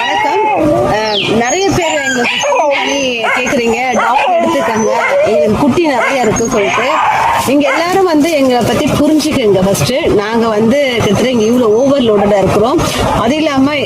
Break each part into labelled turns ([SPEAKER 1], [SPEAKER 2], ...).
[SPEAKER 1] வணக்கம். நிறைய பேர் எங்களுக்கு ஃபோன் பண்ணி கேட்குறீங்க, டாக்டர் எடுத்துக்கங்க, எங்களுக்கு குட்டி நிறைய இருக்கு சொல்லிட்டு. நீங்க எல்லாரும் வந்து எங்களை பத்தி புரிஞ்சுக்கங்க. ஃபர்ஸ்ட் நாங்க வந்து கிட்டத்தட்ட இங்க இவ்வளவு ஓவர்லோடடா இருக்கிறோம். அது இல்லாம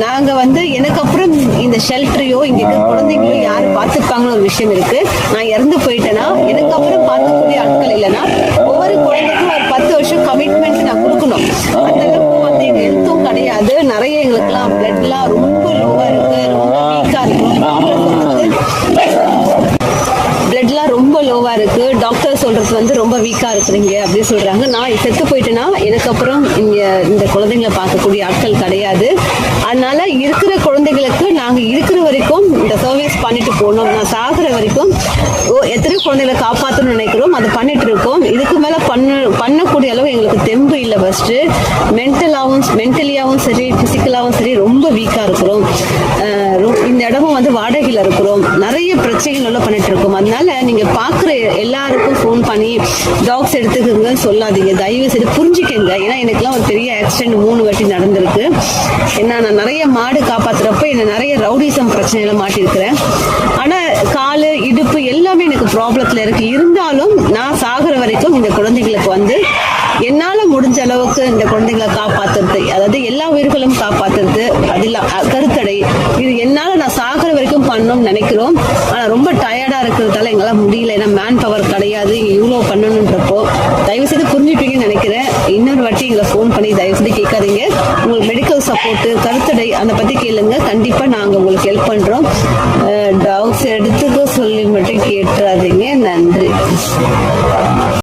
[SPEAKER 1] நாங்க வந்து எனக்கு அப்புறம் இந்த ஷெல்டரையோ இங்க இருக்கிற குழந்தைங்களோ யாரு பார்த்துப்பாங்கன்னு ஒரு விஷயம் இருக்கு. நான் இறந்து போயிட்டேன்னா எனக்கு அப்புறம் பார்க்கக்கூடிய ஆட்கள் இல்லைன்னா ஒவ்வொரு குழந்தைக்கும் ஒரு 10 வருஷம் கமிட்மெண்ட் நான் கொடுக்கணும். அந்த அளவுக்கு வந்து எங்க ஹெல்த்தும் கிடையாது. நிறைய எங்களுக்குலாம் பிளட்லாம் ரொம்ப லோவா இருக்கு, ரொம்ப வீக்கா இருக்கு. பிளட்லாம் ரொம்ப லோவா இருக்கு. டாக்டர் சொல்றது வந்து ரொம்ப வீக்கா இருக்கிறீங்க அப்படின்னு சொல்றாங்க. நான் செத்து போயிட்டேன்னா எனக்கு அப்புறம் இந்த குழந்தைங்களை பார்க்கக்கூடிய ஆட்கள் கிடையாது. அதனால இருக்கிற குழந்தைகளுக்கு நாங்க இருக்கிற வரைக்கும் இந்த சர்வீஸ் பண்ணிட்டு போனோம். நான் சாகுற வரைக்கும் எத்தனை குழந்தைகளை காப்பாற்றணும்னு நினைக்கிறோம், அதை பண்ணிட்டு இருக்கோம். இதுக்கு மேல பண்ணக்கூடிய அளவு எங்களுக்கு தெம்பு இல்லை. ஃபர்ஸ்ட் மென்டலியாவும் சரி, பிசிக்கலாவும் சரி ரொம்ப வீக்கா இருக்கிறோம். இந்த இடமும் வந்து வாடகையில இருக்கிறோம். நிறைய பிரச்சனைகள் பண்ணிட்டு இருக்கோம். அதனால நீங்க பாக்குற எல்லாருக்கும் போன் பண்ணி டாக்ஸ் எடுத்துக்கங்க சொல்லாதீங்க. தயவு செய்து புரிஞ்சுக்கங்க. ஏன்னா எனக்குலாம் ஒரு பெரிய ஆக்சிடென்ட் 3 வாட்டி நடந்திருக்கு. ஏன்னா நான் நிறைய மாடு காப்பாத்துறப்ப என்ன நிறைய ரவுடிசம் பிரச்சனையில மாட்டிருக்கிறேன். ஆனா காலு இடுப்பு எல்லாமே எனக்கு ப்ராப்ளத்துல இருக்கு. இருந்தாலும் நான் சாகுற வரைக்கும் இந்த குழந்தைகளுக்கு வந்து என்னால முடிஞ்ச அளவுக்கு இந்த குழந்தைகளை காப்பாத்துறது, அதாவது எல்லா உயிர்களும் காப்பாத்துறது, அது கருத்தடை, இது என்னால நான் சாகுற வரைக்கும் பண்ணணும்னு நினைக்கிறோம். ஆனா ரொம்ப டயர்டா இருக்கிறதால எங்களால முடியல. ஏன்னா மேன் பவர் கிடையாது. இவ்வளவு பண்ணணுன்றப்போ தயவு செய்து புரிஞ்சுப்பீங்கன்னு நினைக்கிறேன். இன்னொரு வாட்டி எங்களை போன் பண்ணி தயவு செய்து கேட்காதீங்க. உங்களுக்கு மெடிக்கல் சப்போர்ட், கருத்தடை அதை பத்தி கேளுங்க. கண்டிப்பா நாங்க உங்களுக்கு ஹெல்ப் பண்றோம். டாக்ஸ் எடுத்துக்க சொல்லி மட்டும் கேட்டுறாதீங்க. நன்றி.